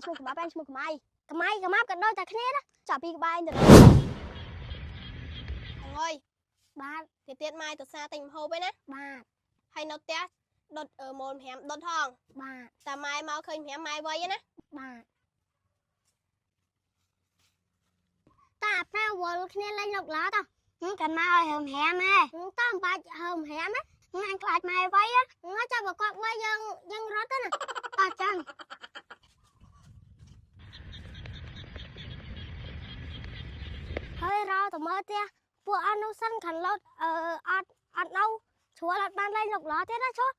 ឈ្មោះកម្មាប់ឈ្មោះកម្មាយកម្មាប់ក៏ដូចតែគ្នាណាចាប់ពីក្បែរទៅអើយបាទគេទៀតម៉ាយទៅសាទិញម្ហូបឯណាបាទហើយនៅផ្ទះដុតម៉ូល5ដុតថងបាទតាម៉ែមកឃើញ5ម៉ែវ័យឯណាបាទតាប្រែវល់គ្នាលេងលោកឡាតកាន់មកឲ្យហើម5ហ៎តាមបាច់ហើម5ណាអញខ្លាចម៉ែវ័យណាចាំបើគាត់វ័យយើងរត់ទៅណាតោះចឹងហើយរោទៅមើលទៀតពួកអនុសិនខាងលោតអត់នៅស្រួលអត់បានលេងលោកឡាទៀតណាឈុះ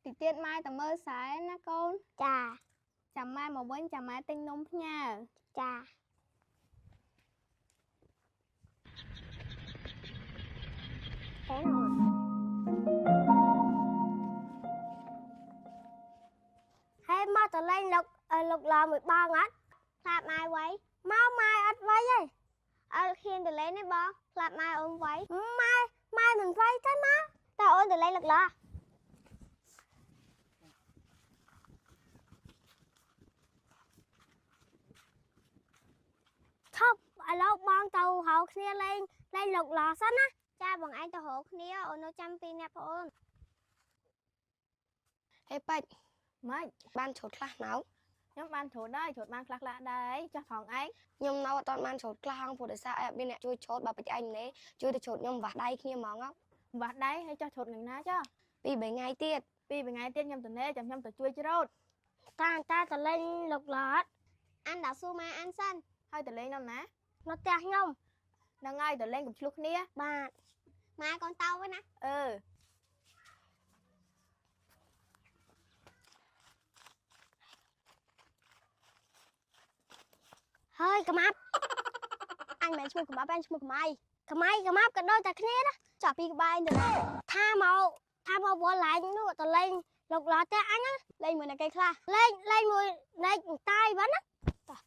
តិចទៀតម៉ែទៅមើលស្រែណាកូនចាចាំម៉ែមកវិញចាំម៉ែទិញនំផ្ញើចាហើយមកទៅលេងលោកឡាមួយបងអត់ខ្លាប់ម៉ែវ័យមកម៉ែអត់វ័យទេអត់ហ៊ានទៅលេងទេបងខ្លាប់ម៉ែអូនវ័យម៉ែមិនវ័យទេមកតើអូនទៅលេងលោកឡាឈប់ឥឡូវបងទៅហៅគ្នាលេងលោកឡាសិនណាចាបងឯងទៅហៅគ្នាអូននៅចាំពីអ្នកបងអូនហេប៉ាច់ម៉េចបានឈុតខ្លះណៅខ្ញុំបានឈុតដែរឈុតបានខ្លះដែរចាស់ផងឯងខ្ញុំនៅអត់បានឈុតខ្លះហងព្រោះដោយសារអត់មានអ្នកជួយឈុតបើបច្ច័យម្នេះជួយទៅឈុតខ្ញុំវាស់ដៃគ្នាហ្មងវាស់ដៃហើយចាស់ឈុតនឹងណាចា2 3ថ្ងៃទៀតខ្ញុំទៅនេចាំខ្ញុំទៅជួយច្រូតតាទៅលេងលោកឡាតអានដាក់ស៊ូម៉ែអានសិនហើយទៅលេងនៅណានៅផ្ទះខ្ញុំហ្នឹងហើយទៅលេងកំឆ្លុះគ្នាបាទម៉ែកូនតោវិញណាហើយកម្មាប់អញមិនឈ្មោះកម្មាប់ឈ្មោះកម្មាយកម្មាប់ក៏ដូចតែគ្នាណាចាប់ពីក្បែរទៅណាថាមកវល់ឡើងនោះទៅលេងលោកឡាតែអញណាលេងមួយអ្នកគេខ្លះលេងមួយអ្នកតាយវិញណាតោះ